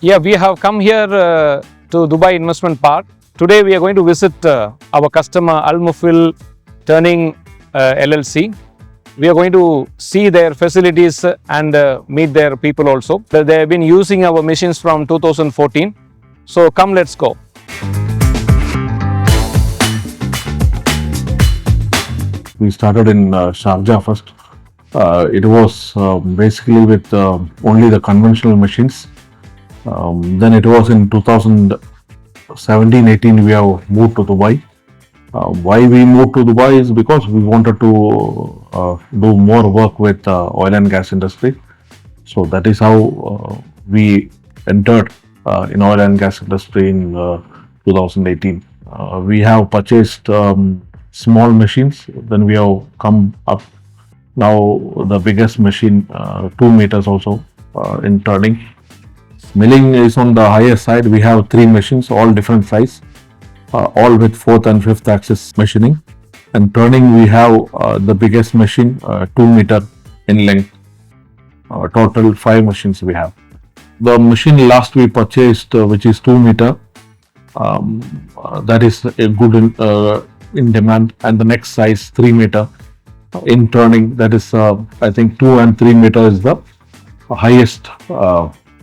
Yeah, we have come here to Dubai Investment Park. Today we are going to visit our customer MUFILH Turning LLC. We are going to see their facilities and meet their people also. They have been using our machines from 2014. So come, let's go. We started in Sharjah first. It was basically with only the conventional machines. Then it was in 2017-18 we have moved to Dubai. Why we moved to Dubai is because we wanted to do more work with oil and gas industry. So that is how we entered in oil and gas industry in 2018. We have purchased small machines, then we have come up. Now the biggest machine, 2 meters also in turning. Milling is on the higher side. We have 3 machines, all different size, all with 4th and 5th axis machining. And turning, we have the biggest machine, 2 meter in length. Total 5 machines we have. The machine last we purchased, which is 2 meter, that is a good in demand. And the next size, 3 meter in turning, that is I think 2 and 3 meter is the highest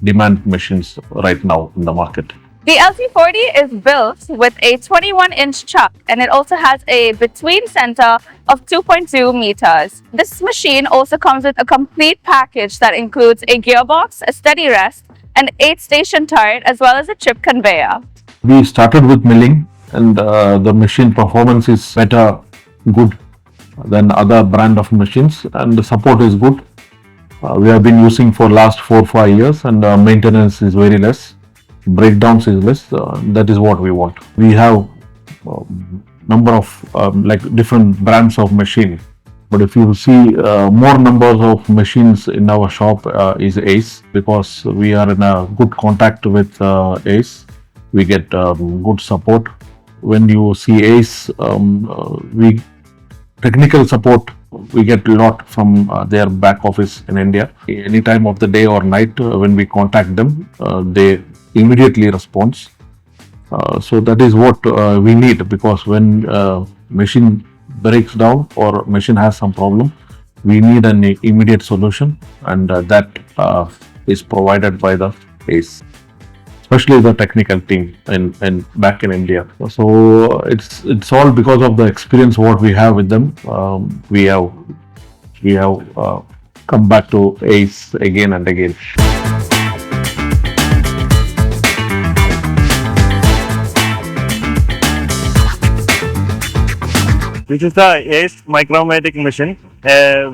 demand machines right now in the market. The LT40 is built with a 21-inch chuck, and it also has a between center of 2.2 meters. This machine also comes with a complete package that includes a gearbox, a steady rest, an 8-station turret, as well as a chip conveyor. We started with milling, and the machine performance is better, good than other brand of machines, and the support is good. We have been using for last 4-5 years, and maintenance is very less, breakdowns is less. That is what we want. We have number of like different brands of machine, but if you see more numbers of machines in our shop is Ace, because we are in a good contact with Ace. We get good support. When you see Ace, we technical support we get a lot from their back office in India. Any time of the day or night, when we contact them, they immediately respond. So that is what we need, because when machine breaks down or machine has some problem, we need an immediate solution, and that is provided by the Ace, especially the technical team in back in India. So it's all because of the experience what we have with them. We have come back to Ace again and again. This is the AceMicromatic machine,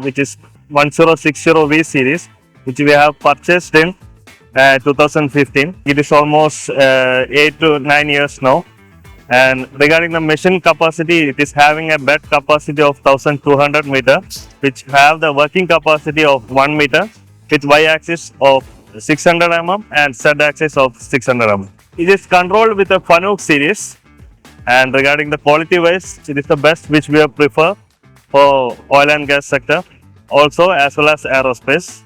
which is 1060V series, which we have purchased in 2015. It is almost 8 to 9 years now. And regarding the machine capacity, it is having a bed capacity of 1200 meters, which have the working capacity of 1 meter with y-axis of 600 mm and z-axis of 600 mm. It is controlled with a Fanuc series. And regarding the quality wise, it is the best which we prefer for oil and gas sector, also as well as aerospace.